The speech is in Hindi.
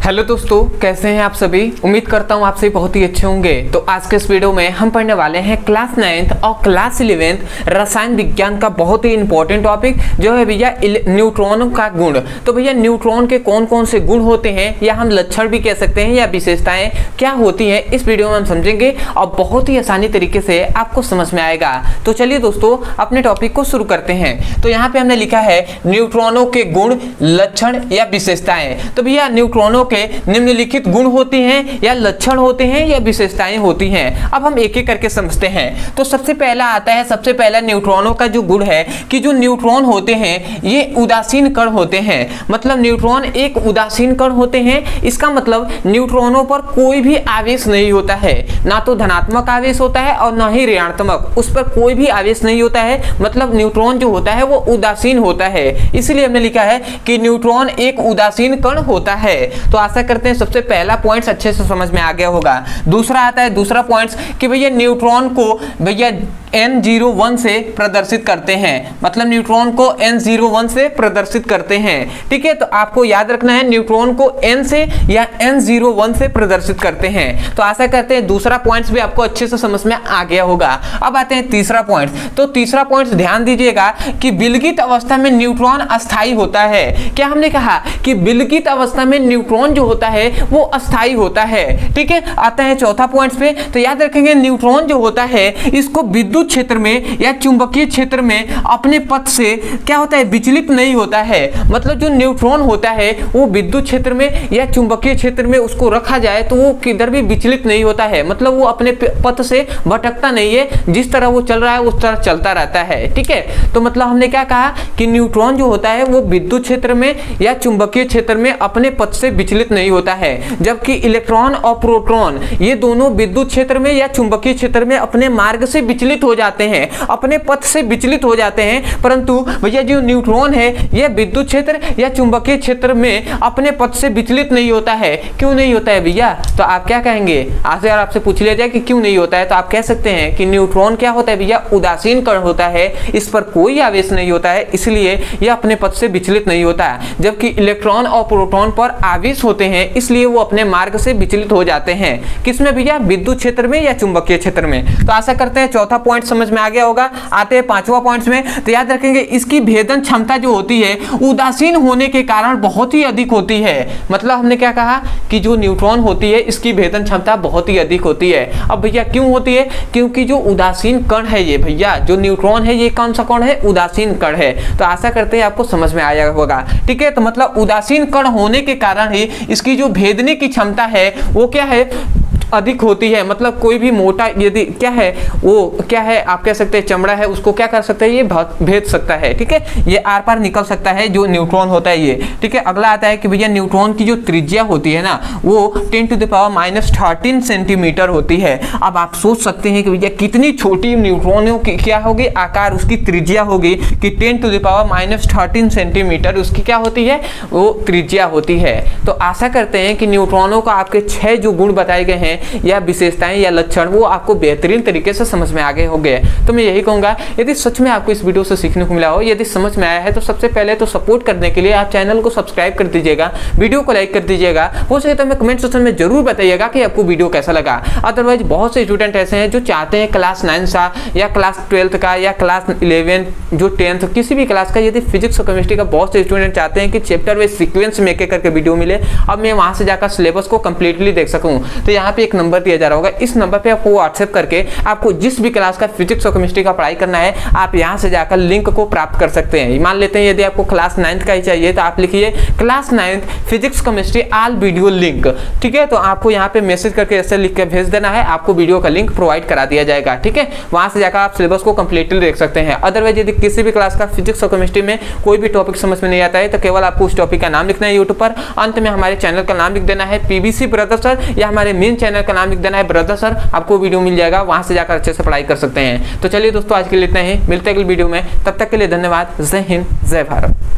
हेलो दोस्तों, कैसे हैं आप सभी। उम्मीद करता हूं आप सभी बहुत ही अच्छे होंगे। तो आज के इस वीडियो में हम पढ़ने वाले हैं क्लास 9th और क्लास 11th रसायन विज्ञान का बहुत ही इंपॉर्टेंट टॉपिक जो है भैया न्यूट्रॉनों का गुण। तो भैया न्यूट्रॉन के कौन कौन से गुण होते हैं या हम लक्षण भी कह सकते हैं या विशेषताएं क्या होती हैं, इस वीडियो में हम समझेंगे और बहुत ही आसानी तरीके से आपको समझ में आएगा। तो चलिए दोस्तों अपने टॉपिक को शुरू करते हैं। तो यहाँ पे हमने लिखा है न्यूट्रॉनों के गुण, लक्षण या विशेषताएं। तो भैया न्यूट्रॉनों के निम्नलिखित गुण होते हैं या लक्षण होते हैं या विशेषताएं होती हैं। अब हम एक एक करके समझते हैं। तो सबसे पहला आता है, सबसे पहला न्यूट्रॉनों का जो गुण है कि जो न्यूट्रॉन होते हैं ये उदासीन कण होते हैं। मतलब न्यूट्रॉन एक उदासीन कण होते हैं। इसका मतलब न्यूट्रॉनों पर कोई भी आवेश नहीं होता है, ना तो धनात्मक आवेश होता है और ना ही ऋणात्मक, उस पर कोई भी आवेश नहीं होता है। मतलब न्यूट्रॉन जो होता है वो उदासीन होता है। इसलिए हमने लिखा है कि न्यूट्रॉन एक उदासीन कण होता है। तो आशा करते हैं सबसे पहला पॉइंट अच्छे से समझ में आ गया होगा। दूसरा आता है, दूसरा पॉइंट कि भैया न्यूट्रॉन को भैया N01 से प्रदर्शित करते हैं। मतलब न्यूट्रॉन को N01 से प्रदर्शित करते हैं। ठीक है, तो आपको याद रखना है न्यूट्रॉन को N से या N01 से प्रदर्शित करते हैं। तो आशा करते हैं दूसरा पॉइंट भी आपको अच्छे से समझ में आ गया होगा। अब आते हैं तीसरा पॉइंट। तो तीसरा पॉइंट ध्यान दीजिएगा कि विलगित अवस्था में न्यूट्रॉन अस्थायी होता है। क्या हमने कहा कि विलगित अवस्था में न्यूट्रॉन जो होता है वो अस्थायी होता है। ठीक है, आता है चौथा पॉइंट पे। तो याद रखेंगे न्यूट्रॉन जो होता है इसको विद्युत क्षेत्र में या चुंबकीय क्षेत्र में अपने पथ से क्या होता है, विचलित नहीं होता है। मतलब जो न्यूट्रॉन होता है वो विद्युत क्षेत्र में या चुंबकीय क्षेत्र में उसको रखा जाए तो वो किधर भी विचलित नहीं होता है। मतलब वो अपने पथ से भटकता नहीं है, जिस तरह वो चल रहा है उस तरह चलता रहता है। ठीक है, तो मतलब हमने क्या कहा कि न्यूट्रॉन जो होता है वो विद्युत क्षेत्र में या चुंबकीय क्षेत्र में अपने पथ से विचलित नहीं होता है, जबकि इलेक्ट्रॉन और प्रोटॉन ये दोनों विद्युत क्षेत्र में या चुंबकीय क्षेत्र में अपने मार्ग से विचलित हो जाते हैं, अपने पथ से विचलित हो जाते हैं। परंतु भैया जो न्यूट्रॉन है यह विद्युत क्षेत्र या चुंबकीय क्षेत्र में अपने पथ से विचलित नहीं होता है। क्यों नहीं होता है भैया? तो आप क्या कहेंगे? आज अगर आपसे पूछ लिया जाए कि क्यों नहीं होता है तो आप कह सकते हैं कि न्यूट्रॉन क्या होता है भैया, उदासीन कण होता है, इस पर कोई आवेश नहीं होता है, इसलिए यह अपने पथ से विचलित नहीं होता है। जबकि इलेक्ट्रॉन और प्रोटॉन पर आवेश होते हैं, इसलिए वो अपने मार्ग से विचलित हो जाते हैं। किसमें भैया? विद्युत क्षेत्र में या चुंबकीय क्षेत्र में। तो आशा करते हैं चौथा पॉइंट समझ में आ गया होगा। आते हैं पांचवा पॉइंट में। तो याद रखेंगे इसकी भेदन क्षमता जो होती है उदासीन होने के कारण बहुत ही अधिक होती है। मतलब हमने क्या कहा कि जो न्यूट्रॉन होती है इसकी भेदन क्षमता बहुत ही अधिक होती है। अब भैया क्यों होती है? क्योंकि जो उदासीन कण है ये भैया, जो न्यूट्रॉन है ये कौन सा कण है? उदासीन कण है। तो आशा करते हैं आपको समझ में आया होगा। ठीक है, तो मतलब उदासीन कण होने के कारण ही इसकी जो भेदने की क्षमता है वो क्या है, अधिक होती है। मतलब कोई भी मोटा यदि क्या है वो क्या है आप कह सकते हैं चमड़ा है, उसको क्या कर सकता है, ये भेद सकता है। ठीक है, ये आर पार निकल सकता है जो न्यूट्रॉन होता है ये। ठीक है, अगला आता है कि भैया न्यूट्रॉन की जो त्रिज्या होती है ना वो 10⁻⁻13 सेंटीमीटर होती है। अब आप सोच सकते हैं कि भैया कितनी छोटी न्यूट्रॉनों की क्या होगी, आकार उसकी त्रिज्या होगी कि 10⁻13 सेंटीमीटर उसकी क्या होती है, वो त्रिज्या होती है। तो आशा करते हैं कि न्यूट्रॉनों का आपके 6 जो गुण बताए गए हैं या विशेषताएं या लक्षण वो आपको बेहतरीन तरीके से समझ में आ गए होंगे। तो मैं यही कहूंगा यदि सच में आपको इस वीडियो से सीखने को मिला हो, यदि समझ में आया है तो सबसे पहले तो सपोर्ट करने के लिए आप चैनल को सब्सक्राइब कर दीजिएगा, वीडियो को लाइक कर दीजिएगा। हो सके तो हमें कमेंट सेक्शन में जरूर बताइएगा कि आपको वीडियो कैसा लगा। अदरवाइज बहुत से स्टूडेंट ऐसे हैं जो चाहते हैं क्लास 9 का या क्लास 12 का या क्लास 11 जो 10th किसी भी क्लास का, यदि फिजिक्स और केमिस्ट्री का बहुत से स्टूडेंट चाहते हैं कि चैप्टर वाइज सीक्वेंस में एक एक करके वीडियो मिले, अब मैं वहां से जाकर सिलेबस को कंप्लीटली देख सकूं। तो यहाँ पे एक नंबर दिया जा रहा होगा, इस नंबर पे आपको व्हाट्सएप करके आपको जिस भी क्लास का फिजिक्स और केमिस्ट्री का पढ़ाई करना है आप यहां से जाकर लिंक को प्राप्त कर सकते हैं। मान लेते हैं यदि आपको क्लास 9th का ही चाहिए तो आप लिखिए class 9th physics chemistry all video link. ठीक है, तो आपको यहाँ पे मैसेज करके ऐसे लिख के भेज देना है, आपको वीडियो का लिंक प्रोवाइड करा दिया जाएगा। ठीक है, वहां से जाकर आप सिलेबस को कंप्लीटली देख सकते हैं। अदरवाइज यदि किसी भी क्लास का फिजिक्स और केमिस्ट्री में कोई भी टॉपिक समझ में नहीं आता है तो केवल आपको उस टॉपिक का नाम लिखना है यूट्यूब पर, अंत में हमारे चैनल का नाम लिख देना है पीबीसी ब्रदर सर, या हमारे मेन चैनल का नाम लिख देना है ब्रदर सर, आपको वीडियो मिल जाएगा, वहां से जाकर अच्छे से पढ़ाई कर सकते हैं। तो चलिए दोस्तों आज के लिए इतना ही, मिलते हैं अगली वीडियो में, तब तक के लिए धन्यवाद। जय हिंद, जय भारत।